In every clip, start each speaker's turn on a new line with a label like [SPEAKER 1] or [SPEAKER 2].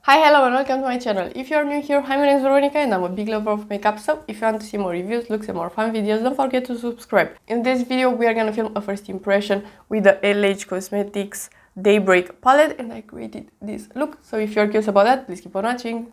[SPEAKER 1] Hi, hello and welcome to my channel. If you're new here, hi, my name is Veronica and I'm a big lover of makeup, so if you want to see more reviews, looks and more fun videos, don't forget to subscribe. In this video, we are gonna film a first impression with the LH Cosmetics Daybreak palette, and I created this look, so if you're curious about that, please keep on watching.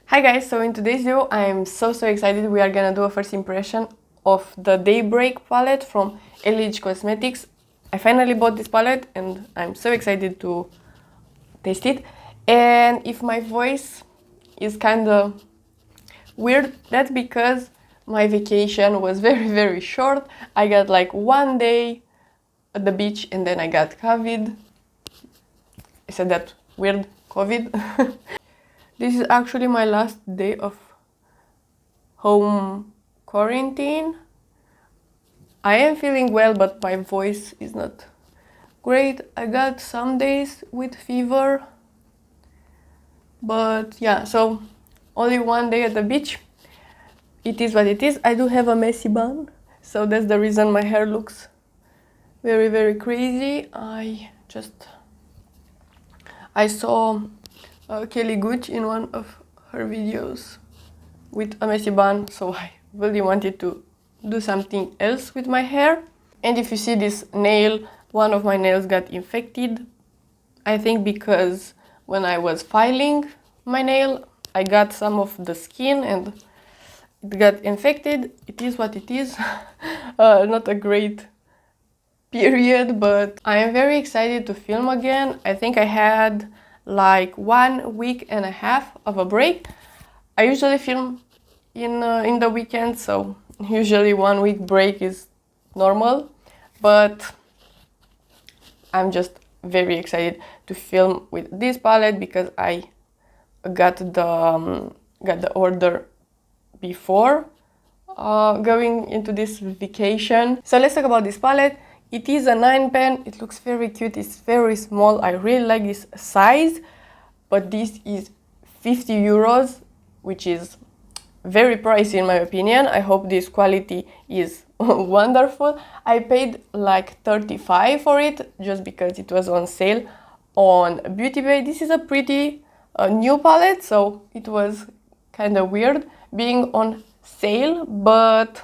[SPEAKER 1] Hi guys, so in today's video, I am so excited. We are gonna do a first impression of the Daybreak palette from LH Cosmetics. I finally bought this palette and I'm so excited to taste it. And if my voice is kind of weird, that's because my vacation was very short. I got like 1 day at the beach and then I got COVID. I said that weird, COVID. This is actually my last day of home quarantine. I am feeling well, but my voice is not great. I got some days with fever, but yeah, so only 1 day at the beach. It is what it is. I do have a messy bun, so that's the reason my hair looks very crazy. I saw Kelly Gooch in one of her videos with a messy bun, so I really wanted to do something else with my hair. And if you see this nail, one of my nails got infected. I think because when I was filing my nail, I got some of the skin and it got infected. It is what it is. Not a great period, but I am very excited to film again. I think I had like 1.5 weeks of a break. I usually film in the weekend, so usually 1 week break is normal, but I'm just very excited to film with this palette because I got the order before going into this vacation. So let's talk about this palette. It is a 9 pan. It looks very cute. It's very small. I really like this size, but this is 50 euros, which is very pricey in my opinion. I hope this quality is wonderful. I paid like 35 for it just because it was on sale on Beauty Bay. This is a pretty new palette, so it was kind of weird being on sale, but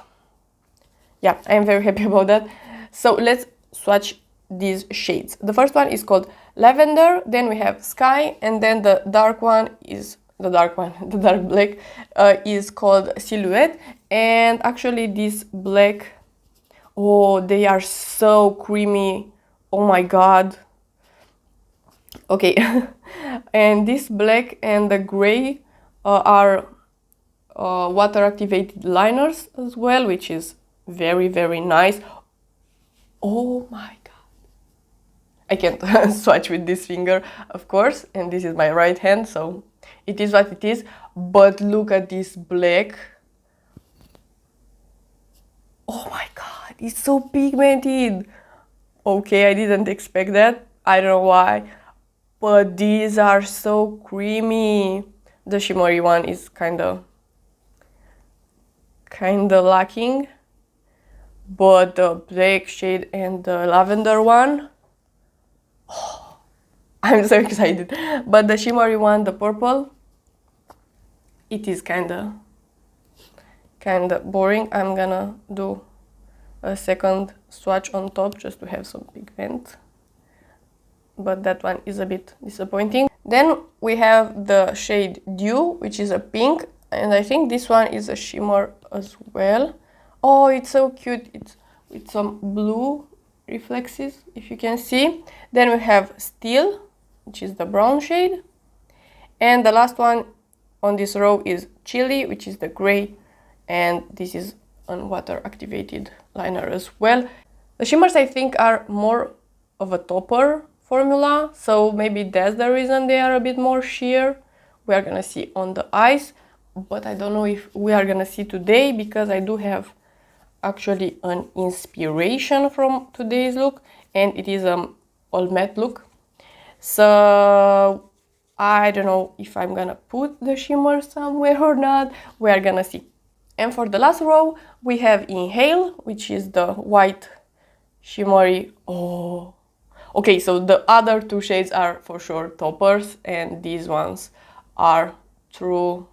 [SPEAKER 1] yeah, I am very happy about that. So let's swatch these shades. The first one is called Lavender, then we have Sky, and then the dark one is the dark black is called Silhouette. And actually this black, oh, they are so creamy, oh my god. Okay. And this black and the gray are water activated liners as well, which is very nice. Oh my god, I can't swatch with this finger, of course, and this is my right hand, so it is what it is. But look at this black. Oh my god, it's so pigmented. Okay, I didn't expect that. I don't know why, but these are so creamy. The shimmery one is kind of lacking, but the black shade and the lavender one, oh, I'm so excited. But the shimmery one, the purple, it is kind of boring. I'm gonna do a second swatch on top just to have some pigment, but that one is a bit disappointing. Then we have the shade Dew, which is a pink, and I think this one is a shimmer as well. Oh, it's so cute. It's with some blue reflexes, if you can see. Then we have Steel, which is the brown shade, and the last one on this row is Chili, which is the gray, and this is a water activated liner as well. The shimmers I think are more of a topper formula, so maybe that's the reason they are a bit more sheer. We are gonna see on the eyes, but I don't know if we are gonna see today because I do have actually an inspiration from today's look, and it is all matte look. So I don't know if I'm gonna put the shimmer somewhere or not. We are gonna see. And for the last row, we have Inhale, which is the white shimmery. Oh, Okay, so the other two shades are for sure toppers, and these ones are true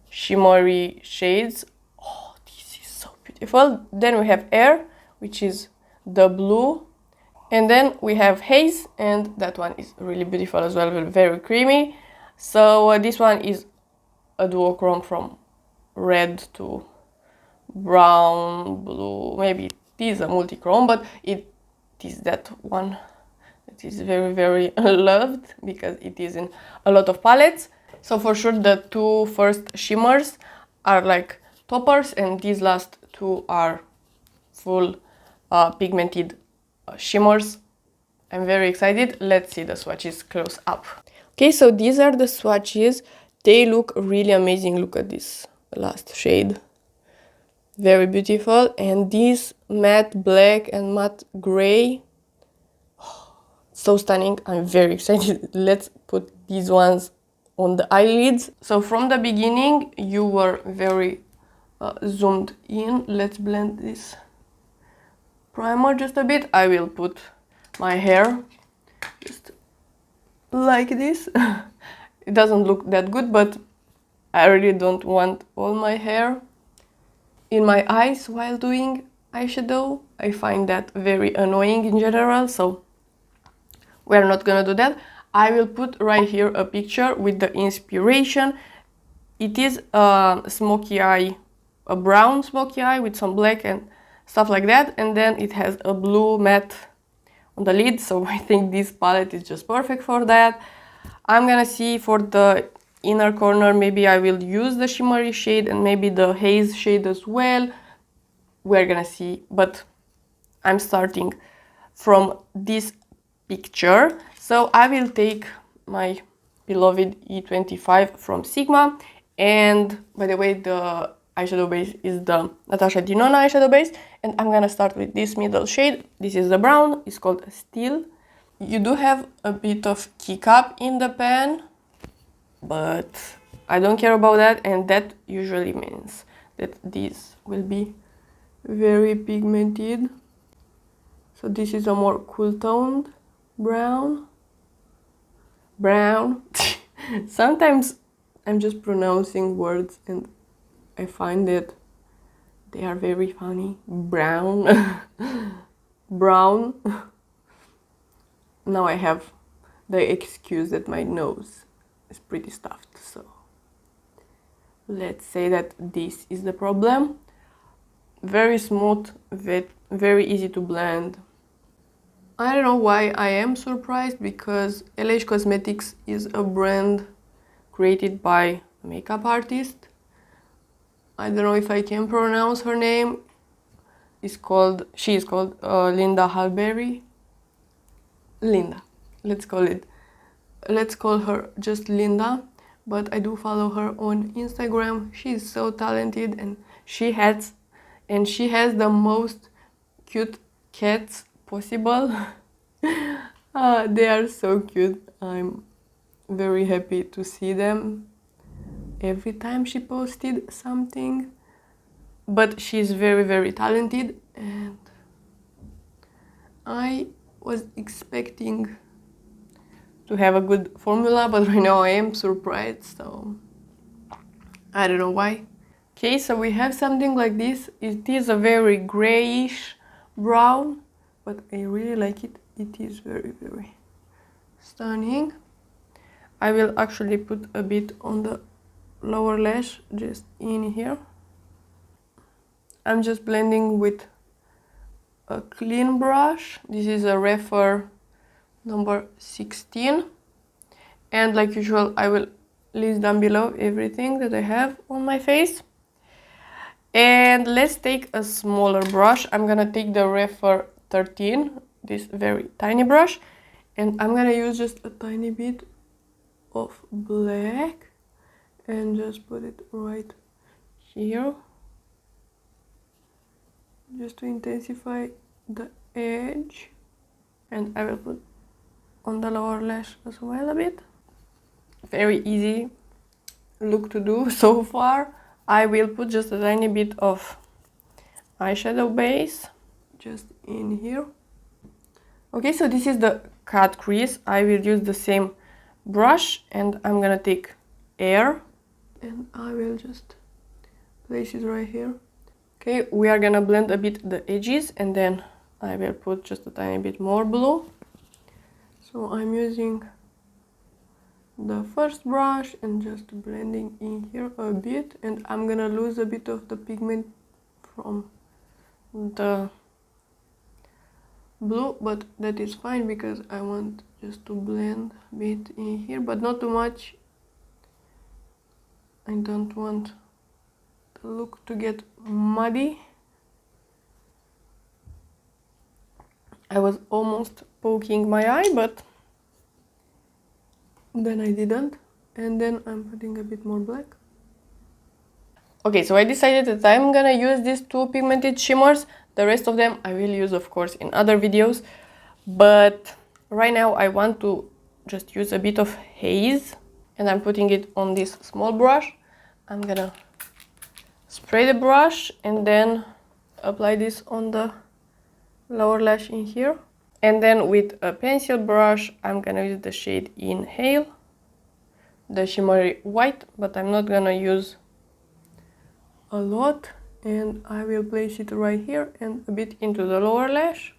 [SPEAKER 1] shimmery shades. Oh, this is so beautiful. Then we have Air, which is the blue, and then we have Haze, and that one is really beautiful as well, very creamy. So this one is a duochrome from red to brown, blue. Maybe it is a multi-chrome, but it is that one that is very loved because it is in a lot of palettes. So for sure the two first shimmers are like toppers, and these last two are full pigmented shimmers. I'm very excited. Let's see the swatches close up. Okay, so these are the swatches. They look really amazing. Look at this last shade. Very beautiful. And this matte black and matte gray, so stunning. I'm very excited. Let's put these ones on the eyelids. So from the beginning you were very zoomed in. Let's blend this primer just a bit. I will put my hair just like this. It doesn't look that good, but I really don't want all my hair in my eyes while doing eyeshadow. I find that very annoying in general, so we're not gonna do that. I will put right here a picture with the inspiration. It is a smoky eye, a brown smoky eye with some black and stuff like that, and then it has a blue matte on the lid, so I think this palette is just perfect for that. I'm gonna see for the inner corner, maybe I will use the shimmery shade and maybe the haze shade as well. We're gonna see, but I'm starting from this picture. So I will take my beloved E25 from Sigma, and by the way, the eyeshadow base is the Natasha Denona eyeshadow base, and I'm gonna start with this middle shade. This is the brown, it's called Steel. You do have a bit of kick up in the pan, but I don't care about that, and that usually means that this will be very pigmented. So this is a more cool toned brown. Sometimes I'm just pronouncing words and I find that they are very funny. Brown. Brown. Now I have the excuse that my nose is pretty stuffed, so let's say that this is the problem. Very smooth, very easy to blend. I don't know why I am surprised, because LH Cosmetics is a brand created by a makeup artist. I don't know if I can pronounce her name. She is called Linda Halberry. Linda. Let's call her just Linda. But I do follow her on Instagram. She is so talented, and she has the most cute cats possible. They are so cute. I'm very happy to see them every time she posted something. But she's very talented, and I was expecting to have a good formula, but right now I am surprised, so I don't know why. Okay, so we have something like this. It is a very grayish brown, but I really like it. It is very stunning. I will actually put a bit on the lower lash, just in here. I'm just blending with a clean brush. This is a Refer number 16, and like usual I will list down below everything that I have on my face. And let's take a smaller brush. I'm gonna take the Refer 13, this very tiny brush, and I'm gonna use just a tiny bit of black and just put it right here, just to intensify the edge. And I will put on the lower lash as well a bit. Very easy look to do so far. I will put just a tiny bit of eyeshadow base just in here. Okay, so this is the Catrice. I will use the same brush and I'm gonna take air and I will just place it right here. Okay, we are gonna blend a bit the edges and then I will put just a tiny bit more blue. So I'm using the first brush and just blending in here a bit, and I'm gonna lose a bit of the pigment from the blue, but that is fine because I want just to blend a bit in here, but not too much. I don't want the look to get muddy. I was almost poking my eye, but then I didn't, and then I'm putting a bit more black. Okay, so I decided that I'm gonna use these two pigmented shimmers. The rest of them I will use, of course, in other videos, but right now I want to just use a bit of haze, and I'm putting it on this small brush. I'm gonna spray the brush and then apply this on the lower lash in here. And then with a pencil brush, I'm gonna use the shade Inhale, the shimmery white, but I'm not gonna use a lot. And I will place it right here and a bit into the lower lash.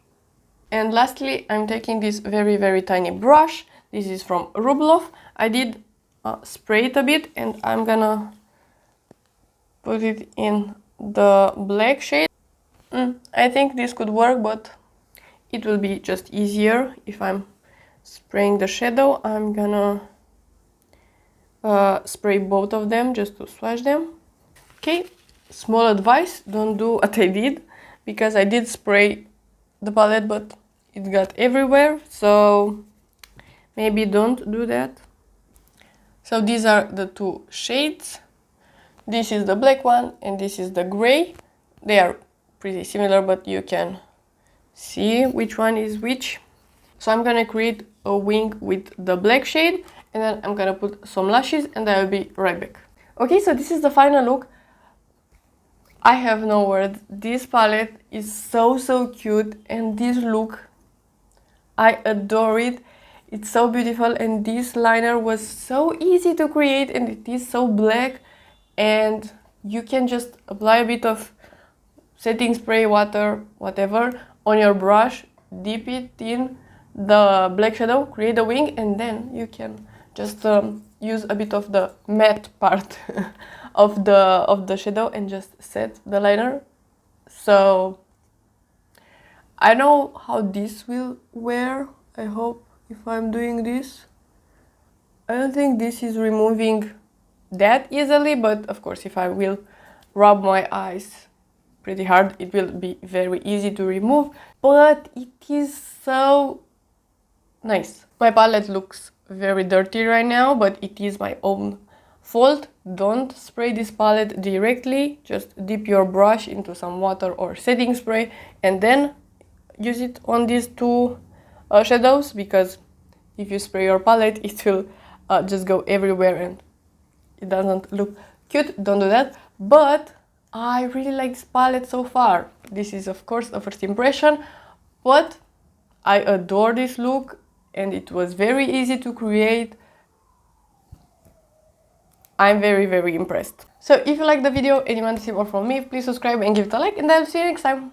[SPEAKER 1] And lastly, I'm taking this very, very tiny brush. This is from Rubloff. I did spray it a bit and I'm gonna put it in the black shade. I think this could work, but it will be just easier if I'm spraying the shadow. I'm gonna spray both of them just to swatch them. Okay, small advice, don't do what I did, because I did spray the palette but it got everywhere, so maybe don't do that. So these are the two shades. This is the black one and this is the gray. They are pretty similar, but you can see which one is which. So I'm gonna create a wing with the black shade and then I'm gonna put some lashes and I will be right back. Okay, so this is the final look. I have no words. This palette is so cute, and this look, I adore it. It's so beautiful, and this liner was so easy to create, and it is so black, and you can just apply a bit of setting spray, water, whatever, on your brush, dip it in the black shadow, create a wing, and then you can just use a bit of the matte part of the shadow and just set the liner. So I know how this will wear. I hope if I'm doing this. I don't think this is removing that easily, but of course if I will rub my eyes pretty hard, it will be very easy to remove, but it is so nice. My palette looks very dirty right now, but it is my own fault. Don't spray this palette directly, just dip your brush into some water or setting spray and then use it on these two shadows, because if you spray your palette it will just go everywhere and it doesn't look cute. Don't do that. But I really like this palette so far. This is of course a first impression, but I adore this look and it was very easy to create. I'm very impressed. So if you like the video and you want to see more from me, please subscribe and give it a like, and I'll see you next time.